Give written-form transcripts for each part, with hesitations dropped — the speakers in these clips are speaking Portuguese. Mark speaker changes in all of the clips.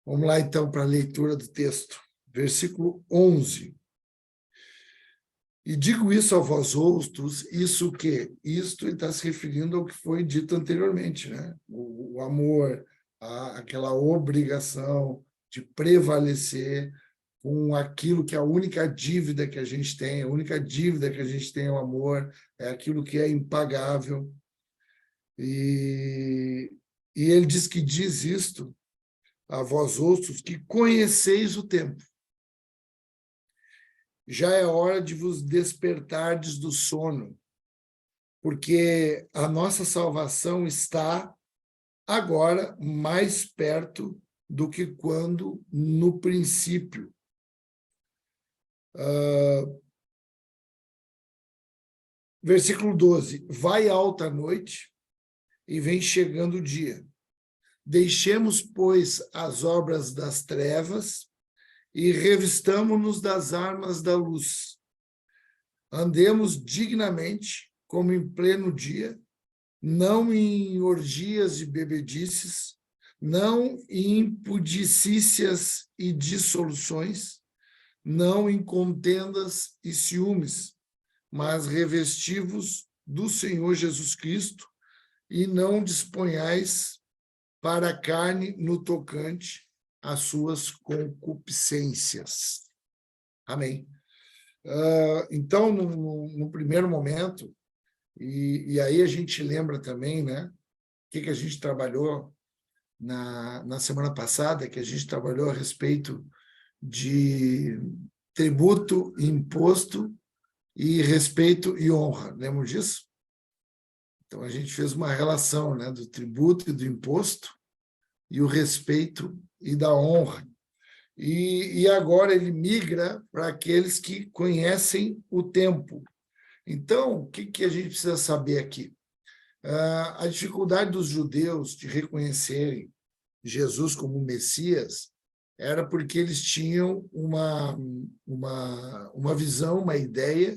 Speaker 1: Vamos lá, então, para a leitura do texto. Versículo 11. E digo isso a vós outros, isso o quê? Isto ele está se referindo ao que foi dito anteriormente, né? O amor, aquela obrigação de prevalecer com aquilo que é a única dívida que a gente tem, a única dívida que a gente tem é o amor, é aquilo que é impagável. E ele diz isto a vós outros, que conheceis o tempo. Já é hora de vos despertardes do sono, porque a nossa salvação está agora mais perto do que quando no princípio. Versículo 12. Vai alta a noite e vem chegando o dia. Deixemos, pois, as obras das trevas e revistamo-nos das armas da luz. Andemos dignamente, como em pleno dia, não em orgias e bebedices, não em impudicícias e dissoluções, não em contendas e ciúmes, mas revestivos do Senhor Jesus Cristo e não disponhais para a carne no tocante às suas concupiscências. Amém. Então, no primeiro momento, e aí a gente lembra também, né, o que a gente trabalhou na semana passada, que a gente trabalhou a respeito de tributo, imposto e respeito e honra. Lembram disso? Então, a gente fez uma relação, né, do tributo e do imposto e o respeito e da honra. E agora ele migra para aqueles que conhecem o tempo. Então, o que a gente precisa saber aqui? A dificuldade dos judeus de reconhecerem Jesus como Messias era porque eles tinham uma visão, uma ideia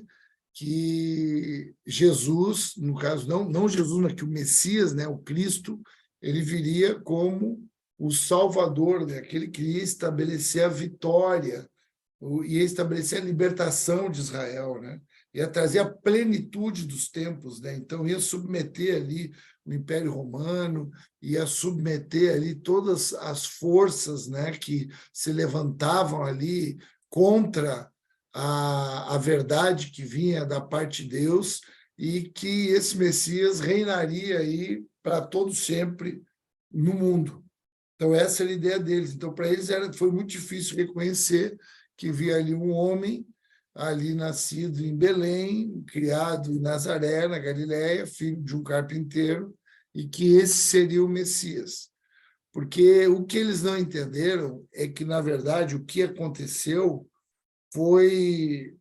Speaker 1: que Jesus, no caso, não Jesus, mas que o Messias, né, o Cristo, ele viria como o Salvador, né, aquele que ia estabelecer a vitória, ia estabelecer a libertação de Israel, né? Ia trazer a plenitude dos tempos, né? Então ia submeter ali o Império Romano, ia submeter ali todas as forças, né, que se levantavam ali contra a verdade que vinha da parte de Deus, e que esse Messias reinaria aí para todo sempre no mundo. Então essa era a ideia deles. Então para eles foi muito difícil reconhecer que via ali um homem ali nascido em Belém, criado em Nazaré, na Galiléia, filho de um carpinteiro, e que esse seria o Messias. Porque o que eles não entenderam é que, na verdade, o que aconteceu foi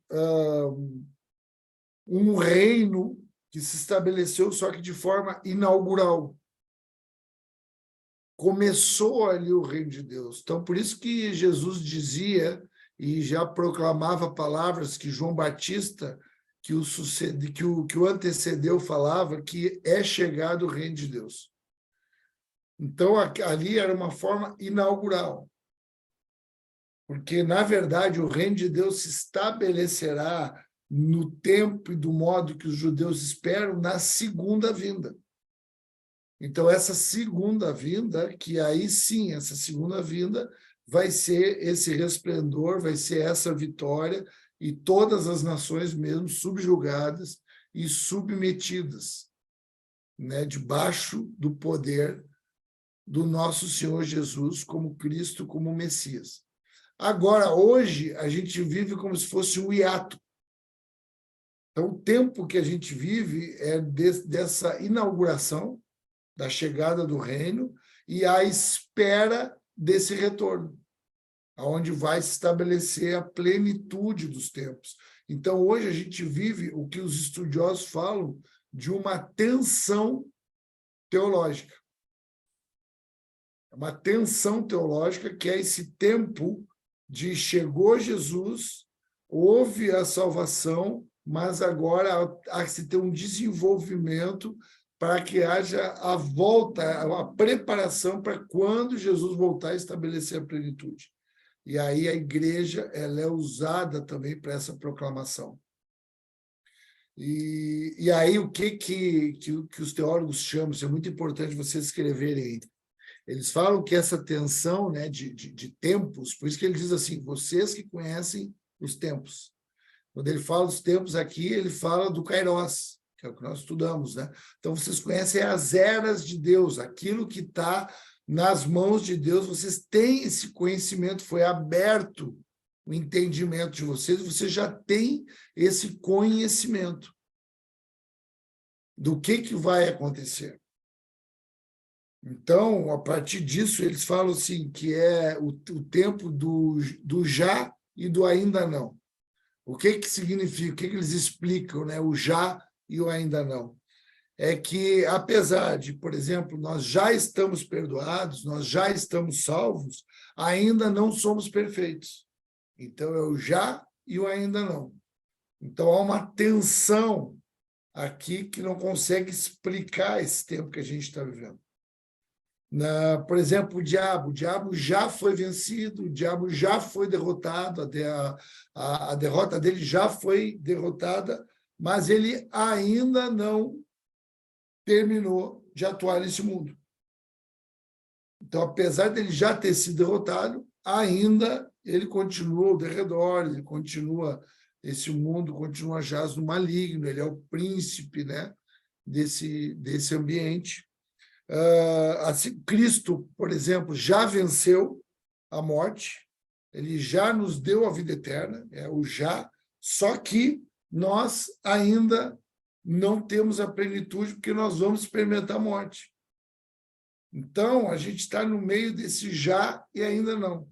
Speaker 1: um reino que se estabeleceu, só que de forma inaugural. Começou ali o reino de Deus. Então, por isso que Jesus dizia e já proclamava palavras que João Batista, que o antecedeu, falava que é chegado o reino de Deus. Então, ali era uma forma inaugural. Porque, na verdade, o reino de Deus se estabelecerá no tempo e do modo que os judeus esperam na segunda vinda. Então, essa segunda vinda, que aí sim, essa segunda vinda vai ser esse resplendor, vai ser essa vitória, e todas as nações mesmo subjugadas e submetidas, né, debaixo do poder do nosso Senhor Jesus como Cristo, como Messias. Agora, hoje, a gente vive como se fosse um hiato. Então, o tempo que a gente vive é dessa inauguração, da chegada do reino, e a espera desse retorno, onde vai se estabelecer a plenitude dos tempos. Então, hoje a gente vive o que os estudiosos falam de uma tensão teológica. Uma tensão teológica, que é esse tempo de chegou Jesus, houve a salvação, mas agora há que se ter um desenvolvimento para que haja a volta, a preparação para quando Jesus voltar a estabelecer a plenitude. E aí a igreja ela é usada também para essa proclamação. E aí o que os teólogos chamam, isso é muito importante vocês escreverem aí. Eles falam que essa tensão, né, de tempos, por isso que ele diz assim, vocês que conhecem os tempos. Quando ele fala dos tempos aqui, ele fala do Kairos, que é o que nós estudamos, né? Então, vocês conhecem as eras de Deus, aquilo que está nas mãos de Deus, vocês têm esse conhecimento, foi aberto o entendimento de vocês, vocês já têm esse conhecimento do que vai acontecer. Então, a partir disso, eles falam assim, que é o tempo do já e do ainda não. O que significa? O que eles explicam, né? O já e o ainda não? É que, apesar de, por exemplo, nós já estamos perdoados, nós já estamos salvos, ainda não somos perfeitos. Então, é o já e o ainda não. Então, há uma tensão aqui que não consegue explicar esse tempo que a gente está vivendo. Por exemplo, o diabo já foi vencido, o diabo já foi derrotado, a derrota dele já foi derrotada, mas ele ainda não terminou de atuar nesse mundo. Então, apesar dele já ter sido derrotado, ainda ele continua ao derredor, ele continua, esse mundo continua jaz no maligno, ele é o príncipe, né, desse ambiente. Assim, Cristo, por exemplo, já venceu a morte, ele já nos deu a vida eterna, é o já, só que nós ainda não temos a plenitude porque nós vamos experimentar a morte. Então, a gente está no meio desse já e ainda não.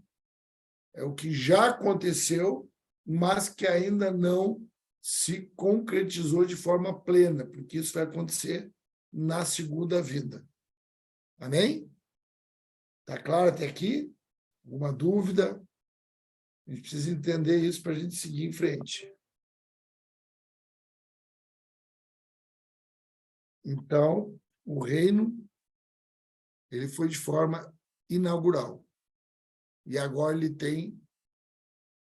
Speaker 1: É o que já aconteceu, mas que ainda não se concretizou de forma plena, porque isso vai acontecer na segunda vinda. Amém? Está claro até aqui? Alguma dúvida? A gente precisa entender isso para a gente seguir em frente. Então, o reino ele foi de forma inaugural. E agora ele tem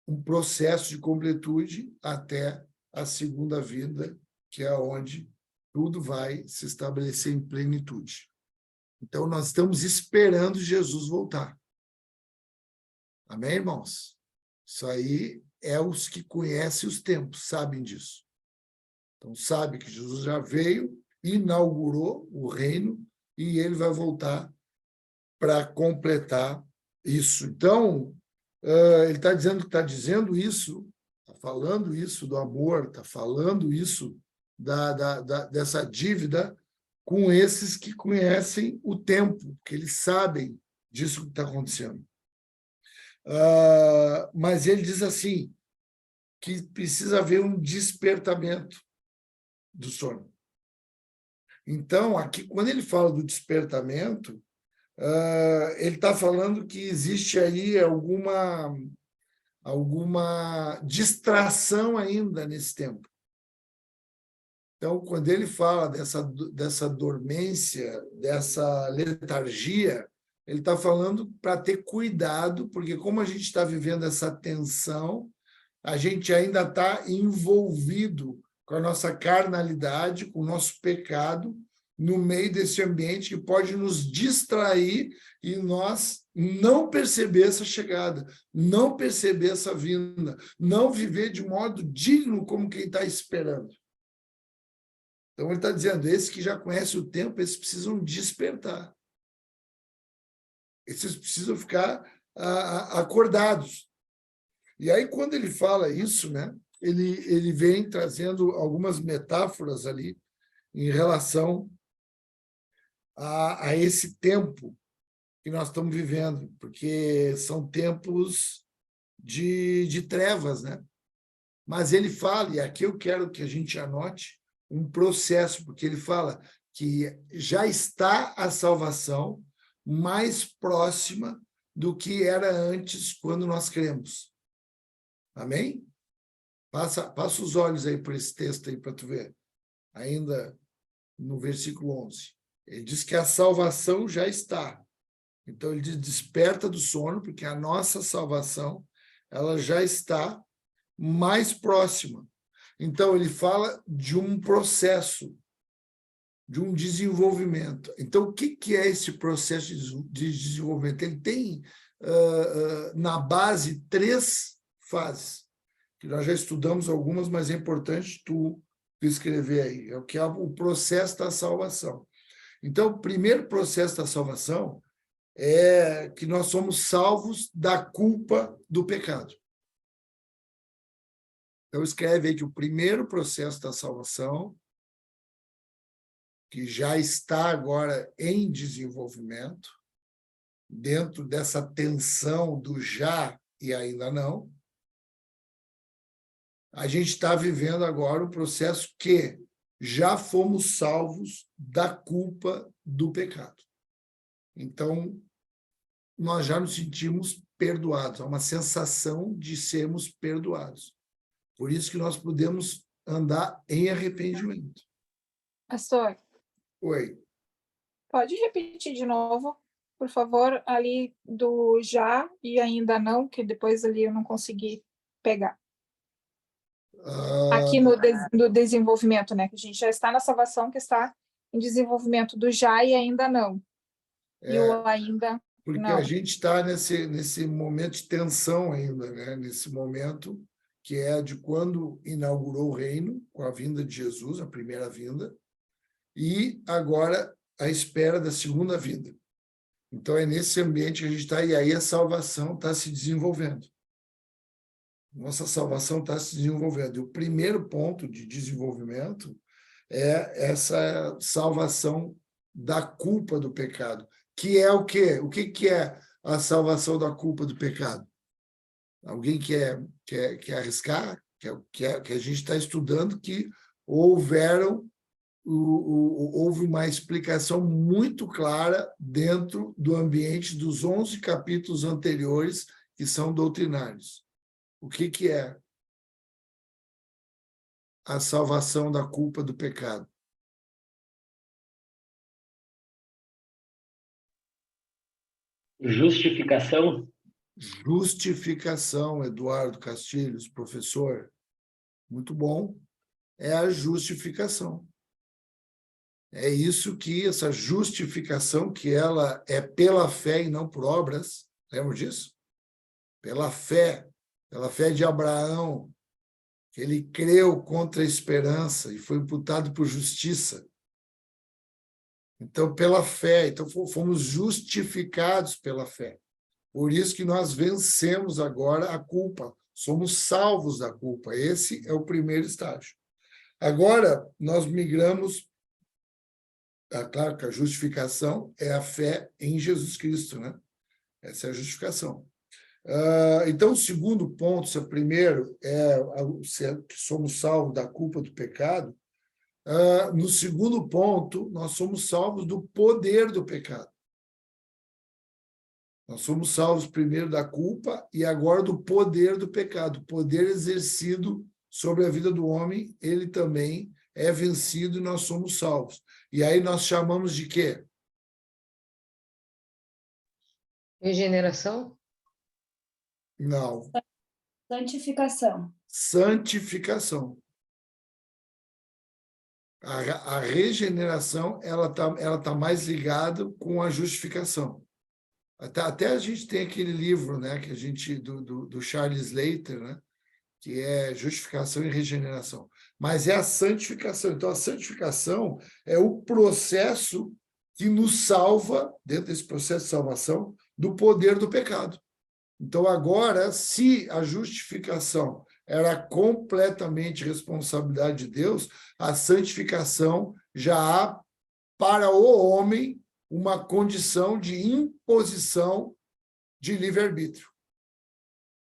Speaker 1: um processo de completude até a segunda vinda, que é onde tudo vai se estabelecer em plenitude. Então, nós estamos esperando Jesus voltar. Amém, irmãos? Isso aí é os que conhecem os tempos, sabem disso. Então, sabe que Jesus já veio, inaugurou o reino e ele vai voltar para completar isso. Então, ele está dizendo isso, está falando isso do amor, está falando isso dessa dívida com esses que conhecem o tempo, que eles sabem disso que está acontecendo. Mas ele diz assim, que precisa haver um despertamento do sono. Então, aqui, quando ele fala do despertamento, ele está falando que existe aí alguma distração ainda nesse tempo. Então, quando ele fala dessa dormência, dessa letargia, ele está falando para ter cuidado, porque como a gente está vivendo essa tensão, a gente ainda está envolvido com a nossa carnalidade, com o nosso pecado, no meio desse ambiente que pode nos distrair e nós não perceber essa chegada, não perceber essa vinda, não viver de modo digno como quem está esperando. Então, ele está dizendo, esses que já conhecem o tempo, esses precisam despertar. Esses precisam ficar acordados. E aí, quando ele fala isso, né, ele vem trazendo algumas metáforas ali em relação a esse tempo que nós estamos vivendo, porque são tempos de trevas, né? Mas ele fala, e aqui eu quero que a gente anote, um processo, porque ele fala que já está a salvação mais próxima do que era antes quando nós cremos. Amém? Passa os olhos aí por esse texto aí para tu ver. Ainda no versículo 11. Ele diz que a salvação já está. Então, ele diz, desperta do sono, porque a nossa salvação ela já está mais próxima. Então, ele fala de um processo, de um desenvolvimento. Então, o que é esse processo de desenvolvimento? Ele tem, na base, 3 fases, que nós já estudamos algumas, mas é importante tu escrever aí. É o que é o processo da salvação. Então, o primeiro processo da salvação é que nós somos salvos da culpa do pecado. Então, escreve aí que o primeiro processo da salvação, que já está agora em desenvolvimento, dentro dessa tensão do já e ainda não, a gente está vivendo agora o processo que já fomos salvos da culpa do pecado. Então, nós já nos sentimos perdoados, há uma sensação de sermos perdoados. Por isso que nós podemos andar em arrependimento.
Speaker 2: Pastor,
Speaker 1: Oi.
Speaker 2: pode repetir de novo, por favor, ali do já e ainda não, que depois ali eu não consegui pegar. Aqui no desenvolvimento, né? Que a gente já está na salvação, que está em desenvolvimento do já e ainda não. E o ainda
Speaker 1: porque
Speaker 2: não.
Speaker 1: a gente está nesse momento de tensão ainda, né? Nesse momento que é de quando inaugurou o reino, com a vinda de Jesus, a primeira vinda, e agora a espera da segunda vinda. Então, é nesse ambiente que a gente está, e aí a salvação está se desenvolvendo. Nossa salvação está se desenvolvendo. E o primeiro ponto de desenvolvimento é essa salvação da culpa do pecado, que é o quê? O que é a salvação da culpa do pecado? Alguém quer arriscar? Que a gente está estudando que houve uma explicação muito clara dentro do ambiente dos 11 capítulos anteriores, que são doutrinários. O que é a salvação da culpa do pecado?
Speaker 3: Justificação?
Speaker 1: Justificação, Eduardo Castilhos, professor. Muito bom. É a justificação. É isso que, essa justificação, que ela é pela fé e não por obras, lembra disso? Pela fé de Abraão, que ele creu contra a esperança e foi imputado por justiça. Então, pela fé, então fomos justificados pela fé. Por isso que nós vencemos agora a culpa, somos salvos da culpa. Esse é o primeiro estágio. Agora, nós migramos, claro que a justificação é a fé em Jesus Cristo, né? Essa é a justificação. Então, o segundo ponto, se o primeiro é que somos salvos da culpa do pecado, no segundo ponto, nós somos salvos do poder do pecado. Nós somos salvos primeiro da culpa e agora do poder do pecado. O poder exercido sobre a vida do homem, ele também é vencido e nós somos salvos. E aí nós chamamos de quê?
Speaker 4: Regeneração?
Speaker 1: Não.
Speaker 5: Santificação.
Speaker 1: Santificação. A regeneração ela tá mais ligada com a justificação. Até a gente tem aquele livro, né, que a gente do Charles Slater, né, que é Justificação e Regeneração. Mas é a santificação. Então, a santificação é o processo que nos salva, dentro desse processo de salvação, do poder do pecado. Então, agora, se a justificação era completamente responsabilidade de Deus, a santificação já há para o homem uma condição de imposição de livre-arbítrio.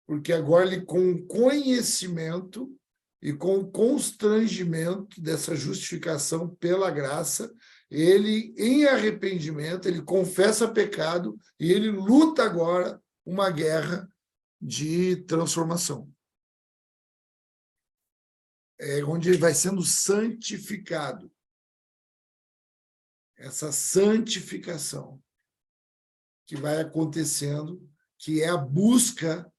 Speaker 1: Porque agora ele, com o conhecimento e com o constrangimento dessa justificação pela graça, ele, em arrependimento, ele confessa pecado e ele luta agora uma guerra de transformação. É onde ele vai sendo santificado. essa santificação que vai acontecendo, que é a busca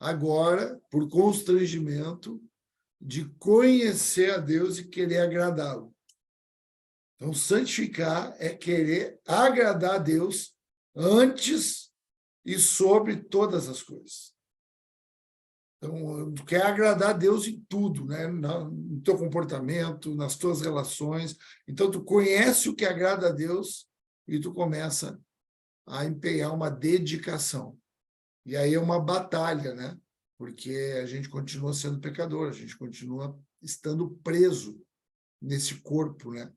Speaker 1: agora, por constrangimento, de conhecer a Deus e querer agradá-lo. Então, santificar é querer agradar a Deus antes e sobre todas as coisas. Então, tu quer agradar a Deus em tudo, né? No teu comportamento, nas tuas relações. Então, tu conhece o que agrada a Deus e tu começa a empenhar uma dedicação. E aí é uma batalha, né? Porque a gente continua sendo pecador, a gente continua estando preso nesse corpo, né?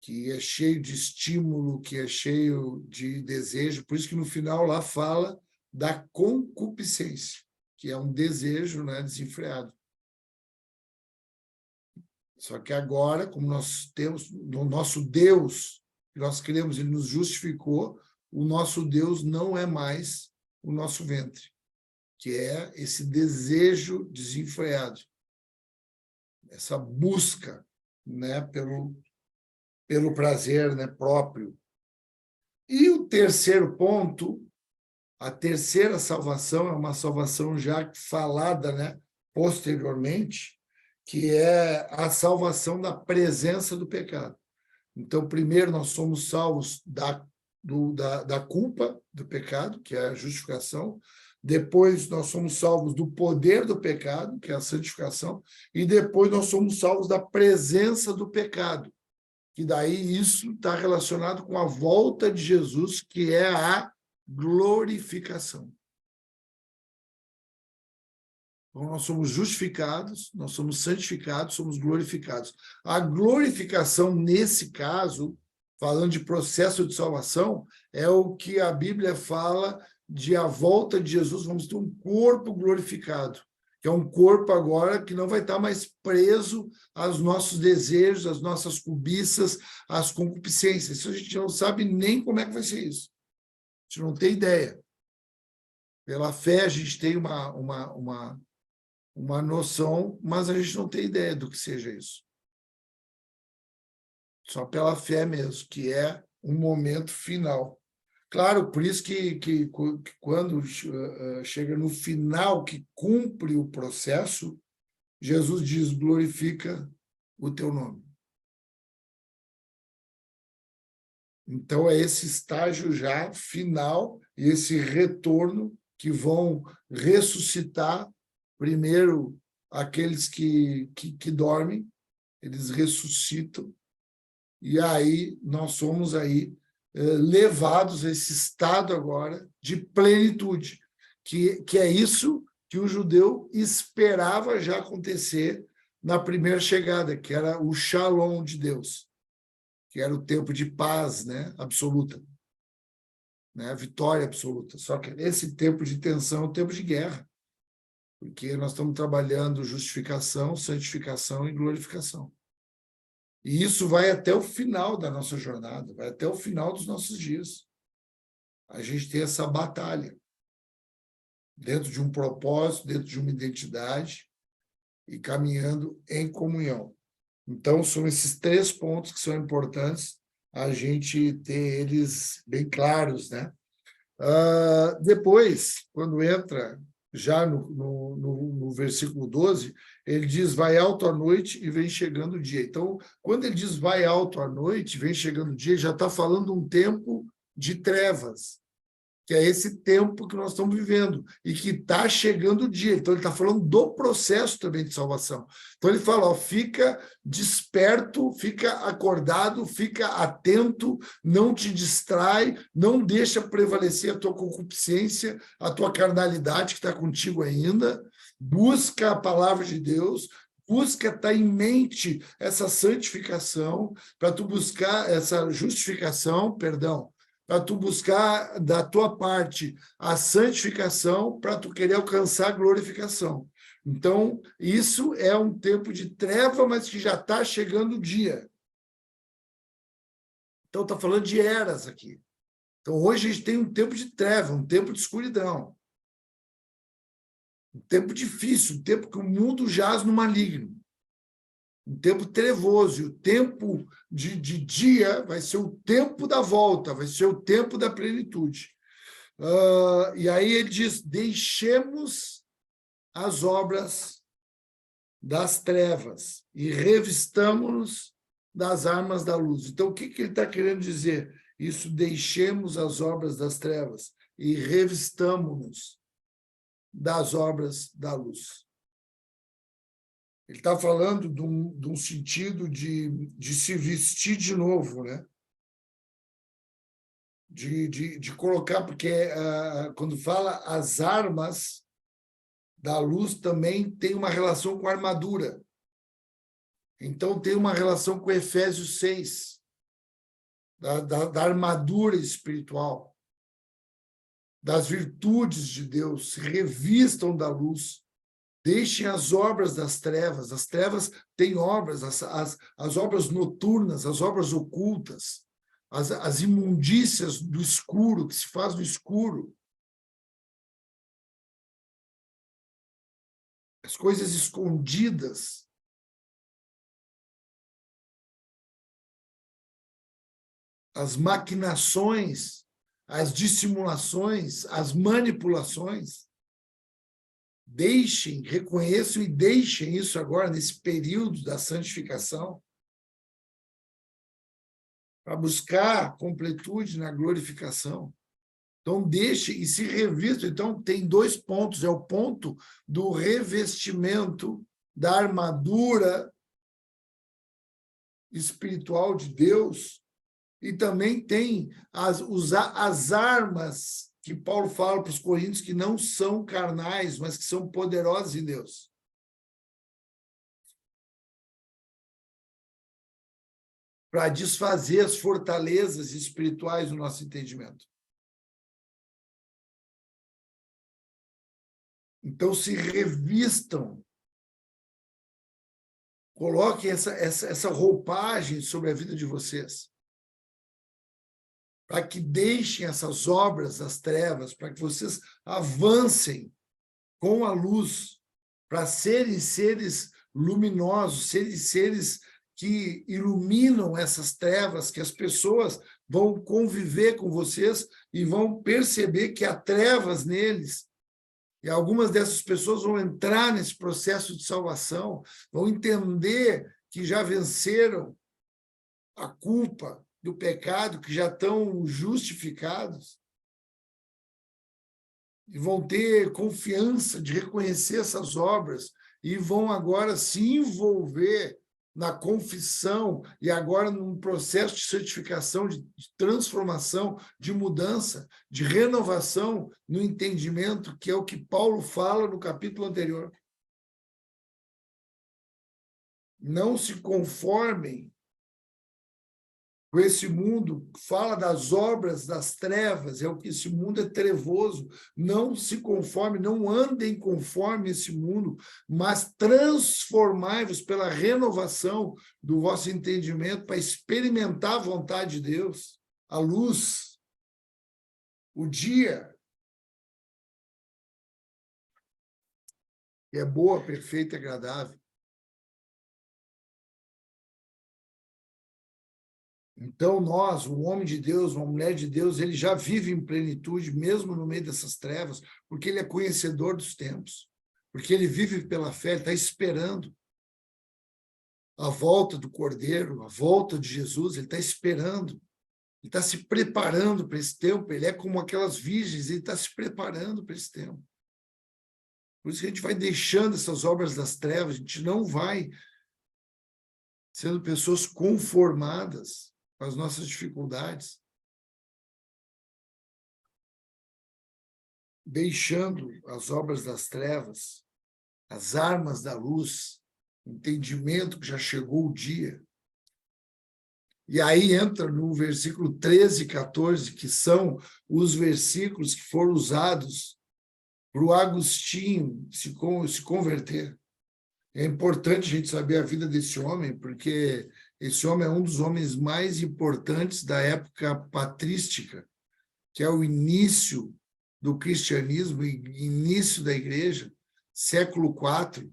Speaker 1: Que é cheio de estímulo, que é cheio de desejo. Por isso que no final lá fala da concupiscência, que é um desejo, né, desenfreado. Só que agora, como nós temos o nosso Deus, que nós cremos, ele nos justificou, o nosso Deus não é mais o nosso ventre, que é esse desejo desenfreado, essa busca, né, pelo prazer, né, próprio. E o terceiro ponto, a terceira salvação, é uma salvação já falada, né, posteriormente, que é a salvação da presença do pecado. Então, primeiro, nós somos salvos da culpa do pecado, que é a justificação. Depois, nós somos salvos do poder do pecado, que é a santificação. E depois, nós somos salvos da presença do pecado, que daí isso está relacionado com a volta de Jesus, que é a glorificação. Então, nós somos justificados, nós somos santificados, somos glorificados. A glorificação, nesse caso, falando de processo de salvação, é o que a Bíblia fala de a volta de Jesus, vamos ter um corpo glorificado, que é um corpo agora que não vai estar mais preso aos nossos desejos, às nossas cobiças, às concupiscências. Isso a gente não sabe nem como é que vai ser isso. A gente não tem ideia. Pela fé, a gente tem uma noção, mas a gente não tem ideia do que seja isso. Só pela fé mesmo, que é um momento final. Claro, por isso que quando chega no final, que cumpre o processo, Jesus diz, glorifica o teu nome. Então, é esse estágio já final e esse retorno que vão ressuscitar primeiro aqueles que dormem, eles ressuscitam, e aí nós somos aí levados a esse estado agora de plenitude, que é isso que o judeu esperava já acontecer na primeira chegada, que era o Shalom de Deus, que era o tempo de paz, né, absoluta, né, vitória absoluta. Só que esse tempo de tensão é o tempo de guerra, porque nós estamos trabalhando justificação, santificação e glorificação. E isso vai até o final da nossa jornada, vai até o final dos nossos dias. A gente tem essa batalha dentro de um propósito, dentro de uma identidade e caminhando em comunhão. Então, são esses 3 pontos que são importantes a gente ter eles bem claros, né? Depois, quando entra já no versículo 12, ele diz, vai alto à noite e vem chegando o dia. Então, quando ele diz vai alto à noite, vem chegando o dia, ele já está falando um tempo de trevas, que é esse tempo que nós estamos vivendo, e que está chegando o dia. Então, ele está falando do processo também de salvação. Então, ele fala, ó, fica desperto, fica acordado, fica atento, não te distrai, não deixa prevalecer a tua concupiscência, a tua carnalidade que está contigo ainda, busca a palavra de Deus, busca estar em mente essa santificação, para tu buscar essa justificação, perdão, para tu buscar da tua parte a santificação, para tu querer alcançar a glorificação. Então, isso é um tempo de treva, mas que já está chegando o dia. Então, está falando de eras aqui. Então, hoje a gente tem um tempo de treva, um tempo de escuridão. Um tempo difícil, um tempo que o mundo jaz no maligno. um tempo trevoso, e o tempo de dia vai ser o tempo da volta, vai ser o tempo da plenitude. E aí ele diz, deixemos as obras das trevas e revistamo-nos das armas da luz. Então, o que ele está querendo dizer? Isso, deixemos as obras das trevas e revistamo-nos das obras da luz. Ele está falando de um sentido de se vestir de novo, né? De colocar, porque quando fala as armas da luz, também tem uma relação com a armadura. Então, tem uma relação com Efésios 6, da armadura espiritual, das virtudes de Deus, se revistam da luz. Deixem as obras das trevas. As trevas têm obras, as obras noturnas, as obras ocultas, as imundícias do escuro, que se faz no escuro. As coisas escondidas. As maquinações, as dissimulações, as manipulações. Deixem, reconheçam e deixem isso agora, nesse período da santificação, para buscar completude na glorificação. Então, deixem e se revistam. Então, tem 2 pontos. É o ponto do revestimento da armadura espiritual de Deus, e também tem as armas que Paulo fala para os coríntios, que não são carnais, mas que são poderosas em Deus. Para desfazer as fortalezas espirituais do nosso entendimento. Então, se revistam. Coloquem essa roupagem sobre a vida de vocês. Para que deixem essas obras das trevas, para que vocês avancem com a luz, para serem seres luminosos, seres que iluminam essas trevas, que as pessoas vão conviver com vocês e vão perceber que há trevas neles. E algumas dessas pessoas vão entrar nesse processo de salvação, vão entender que já venceram a culpa do pecado, que já estão justificados, e vão ter confiança de reconhecer essas obras, e vão agora se envolver na confissão, e agora num processo de certificação, de transformação, de mudança, de renovação no entendimento, que é o que Paulo fala no capítulo anterior. Não se conformem com esse mundo, fala das obras das trevas, esse mundo é trevoso, não se conforme, não andem conforme esse mundo, mas transformai-vos pela renovação do vosso entendimento para experimentar a vontade de Deus, a luz, o dia, que é boa, perfeita e agradável. Então, nós, o homem de Deus, uma mulher de Deus, ele já vive em plenitude, mesmo no meio dessas trevas, porque ele é conhecedor dos tempos, porque ele vive pela fé, ele está esperando a volta do Cordeiro, a volta de Jesus, ele está esperando, ele está se preparando para esse tempo, ele é como aquelas virgens, ele está se preparando para esse tempo. Por isso que a gente vai deixando essas obras das trevas, a gente não vai sendo pessoas conformadas com as nossas dificuldades, deixando as obras das trevas, as armas da luz, entendimento que já chegou o dia. E aí entra no versículo 13 e 14, que são os versículos que foram usados para o Agostinho se converter. É importante a gente saber a vida desse homem, porque esse homem é um dos homens mais importantes da época patrística, que é o início do cristianismo, início da igreja, século IV.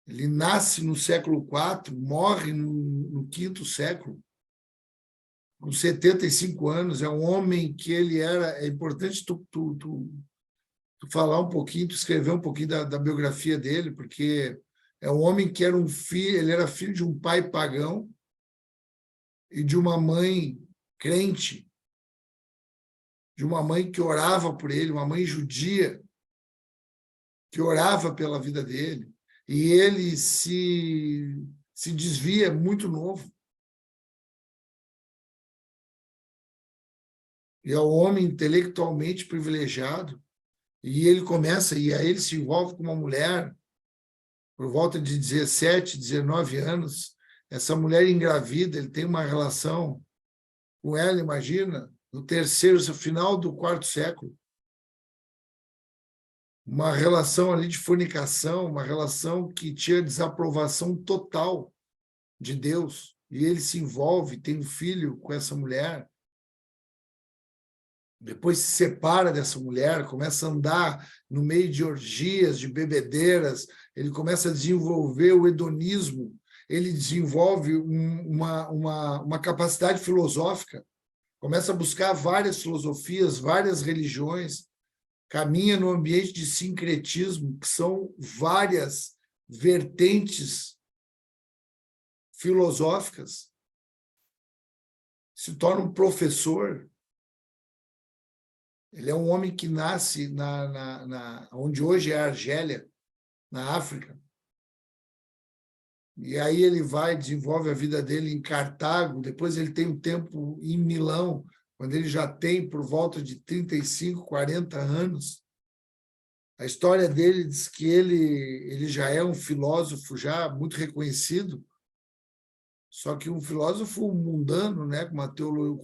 Speaker 1: Ele nasce no século IV, morre no quinto século, com 75 anos. É um homem que ele era... É importante tu falar um pouquinho, tu escrever um pouquinho da biografia dele, porque é um homem que era um filho, ele era filho de um pai pagão e de uma mãe crente, de uma mãe que orava por ele, uma mãe judia, que orava pela vida dele. E ele se desvia muito novo. E é um homem intelectualmente privilegiado. E ele começa, e aí ele se envolve com uma mulher, por volta de 17, 19 anos. Essa mulher engravida, ele tem uma relação com ela, imagina, no final do quarto século. Uma relação ali de fornicação, uma relação que tinha desaprovação total de Deus. E ele se envolve, tem um filho com essa mulher. Depois se separa dessa mulher, começa a andar no meio de orgias, de bebedeiras. Ele começa a desenvolver o hedonismo. Ele desenvolve uma capacidade filosófica. Começa a buscar várias filosofias, várias religiões. Caminha no ambiente de sincretismo, que são várias vertentes filosóficas. Se torna um professor. Ele é um homem que nasce onde hoje é a Argélia, na África. E aí ele desenvolve a vida dele em Cartago, depois ele tem um tempo em Milão, quando ele já tem por volta de 35, 40 anos. A história dele diz que ele já é um filósofo já muito reconhecido, só que um filósofo mundano, né, com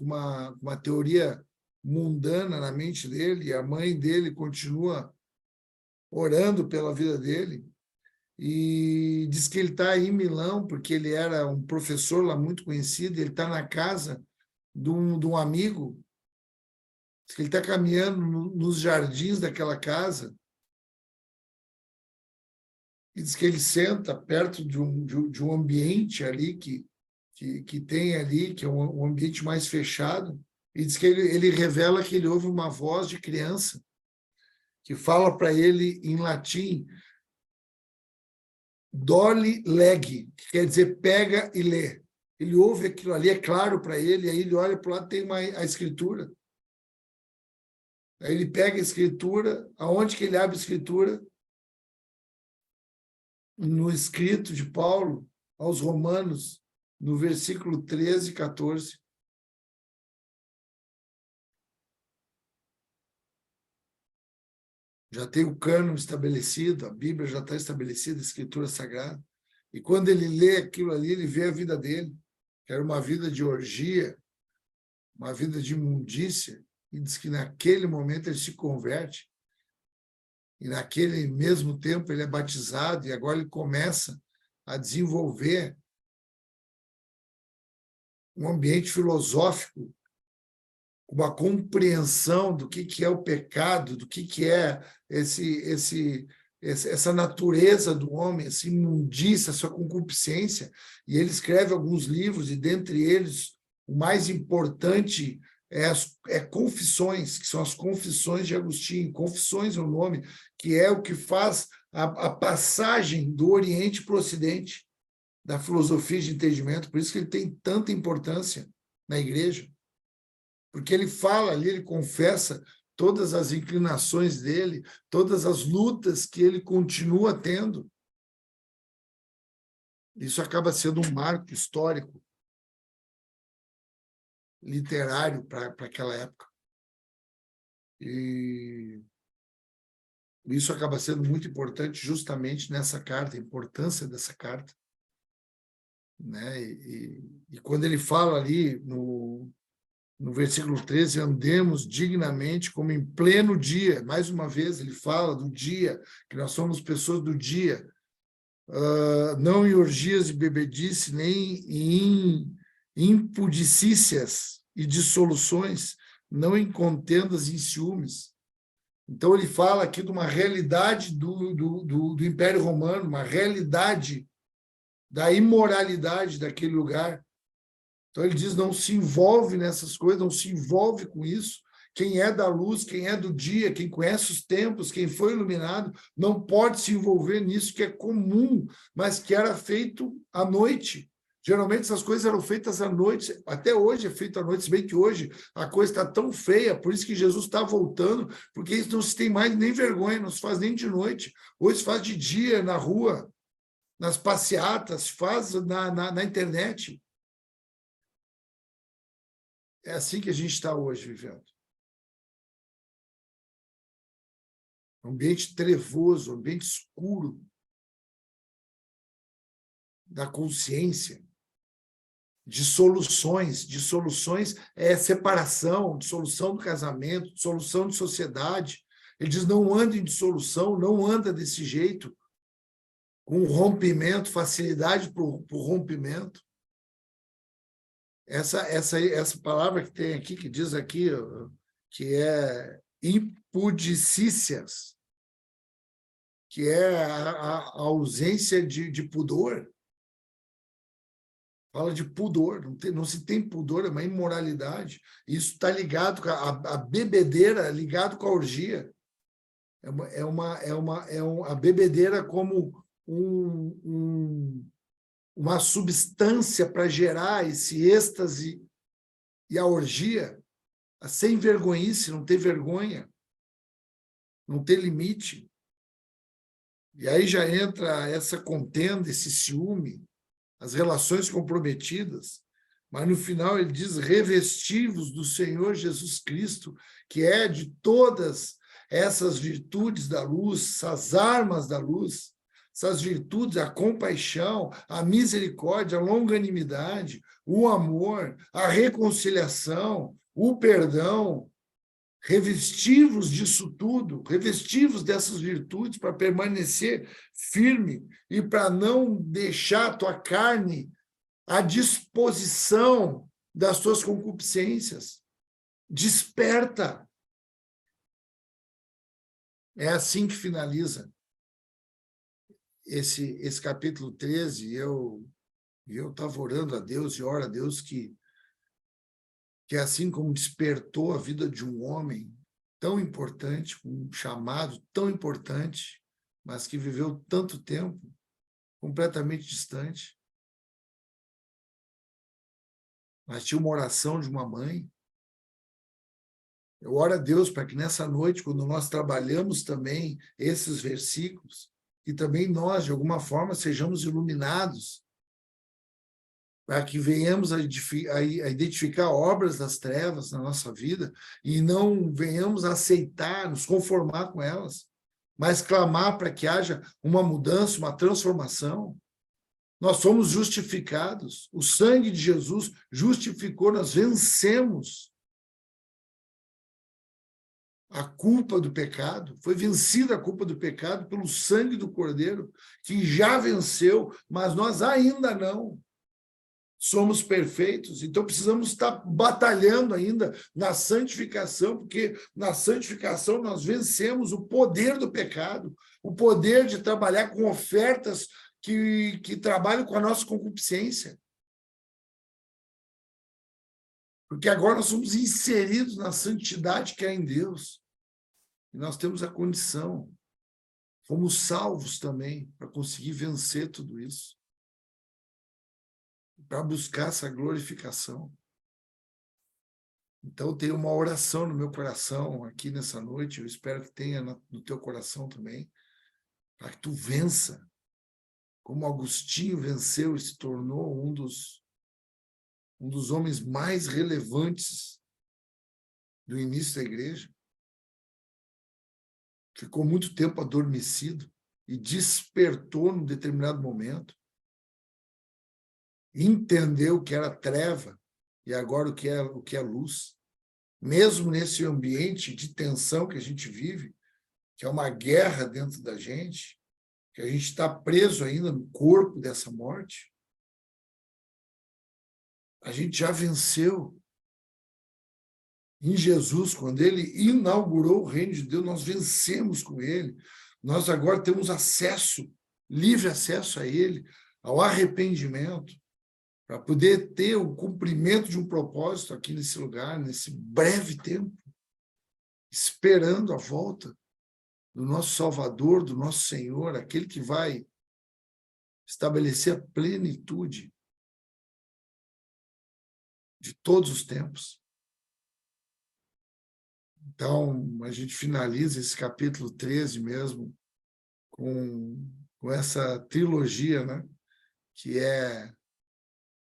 Speaker 1: uma teoria mundana na mente dele, e a mãe dele continua orando pela vida dele, e diz que ele está em Milão, porque ele era um professor lá muito conhecido, ele está na casa de um amigo, diz que ele está caminhando nos jardins daquela casa, e diz que ele senta perto de um ambiente ali que tem ali, que é um ambiente mais fechado, e diz que ele revela que ele ouve uma voz de criança que fala para ele em latim, doli legi, que quer dizer pega e lê. Ele ouve aquilo ali, é claro para ele, aí ele olha para o lado, tem a escritura. Aí ele pega a escritura, aonde que ele abre a escritura? No escrito de Paulo aos Romanos, no versículo 13 e 14. Já tem o cânon estabelecido, a Bíblia já está estabelecida, a Escritura Sagrada. E quando ele lê aquilo ali, ele vê a vida dele, que era uma vida de orgia, uma vida de imundícia, e diz que naquele momento ele se converte, e naquele mesmo tempo ele é batizado, e agora ele começa a desenvolver um ambiente filosófico, uma compreensão do que é o pecado, do que é essa natureza do homem, essa imundícia, essa concupiscência. E ele escreve alguns livros, e dentre eles, o mais importante é Confissões, que são as Confissões de Agostinho. Confissões é o nome, que é o que faz a passagem do Oriente para o Ocidente, da filosofia de entendimento. Por isso que ele tem tanta importância na igreja. Porque ele fala ali, ele confessa todas as inclinações dele, todas as lutas que ele continua tendo. Isso acaba sendo um marco histórico, literário para aquela época. E isso acaba sendo muito importante justamente nessa carta, a importância dessa carta. Né? E quando ele fala ali no versículo 13, andemos dignamente como em pleno dia. Mais uma vez, ele fala do dia, que nós somos pessoas do dia. Não em orgias e bebedice, nem em impudicícias e dissoluções, não em contendas e em ciúmes, Então, ele fala aqui de uma realidade do Império Romano, uma realidade da imoralidade daquele lugar. Então, ele diz, não se envolve nessas coisas, não se envolve com isso. Quem é da luz, quem é do dia, quem conhece os tempos, quem foi iluminado, não pode se envolver nisso que é comum, mas que era feito à noite. Geralmente essas coisas eram feitas à noite, até hoje é feito à noite, se bem que hoje a coisa está tão feia, por isso que Jesus está voltando, porque isso não se tem mais nem vergonha, não se faz nem de noite. Hoje se faz de dia, na rua, nas passeatas, faz na internet. É assim que a gente está hoje vivendo. Ambiente trevoso, ambiente escuro da consciência, de soluções é separação, dissolução do casamento, dissolução de sociedade. Ele diz, não anda em dissolução, não anda desse jeito, com rompimento, facilidade para o rompimento. Essa palavra que tem aqui, que diz aqui, que é impudicícias, que é a ausência de pudor. Fala de pudor, não se tem pudor, é uma imoralidade. Isso está ligado com a bebedeira, ligado com a orgia. A bebedeira como uma substância para gerar esse êxtase e a orgia, a sem vergonhice, não ter vergonha, não ter limite. E aí já entra essa contenda, esse ciúme, as relações comprometidas, mas no final ele diz revestivos do Senhor Jesus Cristo, que é de todas essas virtudes da luz, essas armas da luz, essas virtudes, a compaixão, a misericórdia, a longanimidade, o amor, a reconciliação, o perdão, revestivos disso tudo, revestivos dessas virtudes para permanecer firme e para não deixar a tua carne à disposição das tuas concupiscências. Desperta. É assim que finaliza esse capítulo 13. E eu estava orando a Deus e oro a Deus que assim como despertou a vida de um homem tão importante, com um chamado tão importante, mas que viveu tanto tempo completamente distante. Mas tinha uma oração de uma mãe. Eu oro a Deus para que nessa noite, quando nós trabalhamos também esses versículos, que também nós, de alguma forma, sejamos iluminados, para que venhamos a identificar obras das trevas na nossa vida e não venhamos a aceitar, nos conformar com elas, mas clamar para que haja uma mudança, uma transformação. Nós somos justificados, o sangue de Jesus justificou, nós vencemos a culpa do pecado, foi vencida a culpa do pecado pelo sangue do Cordeiro, que já venceu, mas nós ainda não somos perfeitos, então precisamos estar batalhando ainda na santificação, porque na santificação nós vencemos o poder do pecado, o poder de trabalhar com ofertas que trabalham com a nossa concupiscência. Porque agora nós somos inseridos na santidade que há em Deus. E nós temos a condição, fomos salvos também para conseguir vencer tudo isso. Para buscar essa glorificação. Então, tem uma oração no meu coração aqui nessa noite, eu espero que tenha no teu coração também, para que tu vença, como Agostinho venceu e se tornou um dos homens mais relevantes do início da igreja. Ficou muito tempo adormecido e despertou num determinado momento. Entendeu o que era treva e agora o que é luz. Mesmo nesse ambiente de tensão que a gente vive, que é uma guerra dentro da gente, que a gente está preso ainda no corpo dessa morte, a gente já venceu. Em Jesus, quando ele inaugurou o reino de Deus, nós vencemos com ele. Nós agora temos acesso, livre acesso a ele, ao arrependimento, para poder ter o cumprimento de um propósito aqui nesse lugar, nesse breve tempo, esperando a volta do nosso Salvador, do nosso Senhor, aquele que vai estabelecer a plenitude de todos os tempos. Então, a gente finaliza esse capítulo 13 mesmo com essa trilogia, né? Que é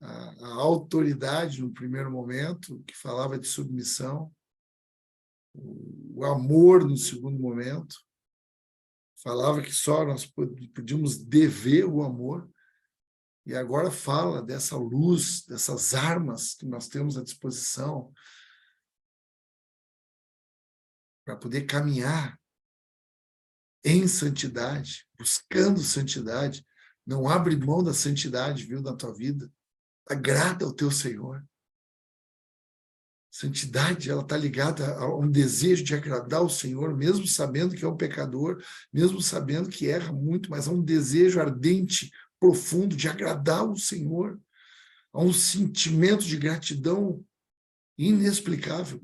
Speaker 1: a autoridade no primeiro momento, que falava de submissão, o amor no segundo momento, falava que só nós podíamos dever o amor, e agora fala dessa luz, dessas armas que nós temos à disposição para poder caminhar em santidade, buscando santidade. Não abre mão da santidade, viu, na tua vida. Agrada ao teu Senhor. Santidade, ela está ligada a um desejo de agradar ao Senhor, mesmo sabendo que é um pecador, mesmo sabendo que erra muito, mas há um desejo ardente, profundo de agradar o Senhor. Há um sentimento de gratidão inexplicável.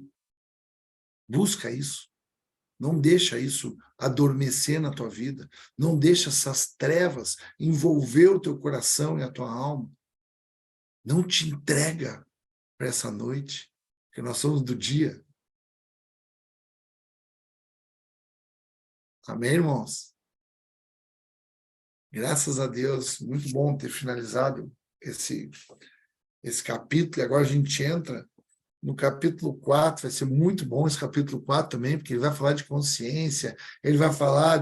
Speaker 1: Busca isso. Não deixa isso adormecer na tua vida. Não deixa essas trevas envolver o teu coração e a tua alma. Não te entrega para essa noite, porque nós somos do dia. Amém, irmãos? Graças a Deus, muito bom ter finalizado esse capítulo. E agora a gente entra no capítulo 4, vai ser muito bom esse capítulo 4 também, porque ele vai falar de consciência, ele vai falar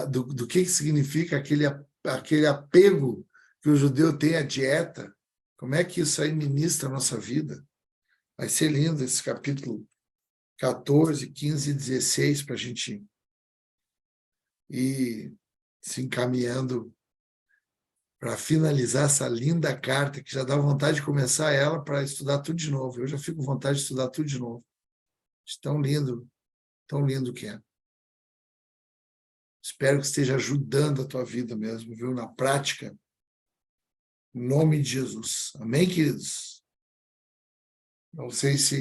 Speaker 1: do que significa aquele apego que o judeu tem à dieta, como é que isso aí ministra a nossa vida. Vai ser lindo esse capítulo 14, 15 e 16 para a gente ir se encaminhando para finalizar essa linda carta, que já dá vontade de começar ela para estudar tudo de novo. Eu já fico com vontade de estudar tudo de novo. Tão lindo que é. Espero que esteja ajudando a tua vida mesmo, viu? Na prática, em nome de Jesus. Amém, queridos? Não sei se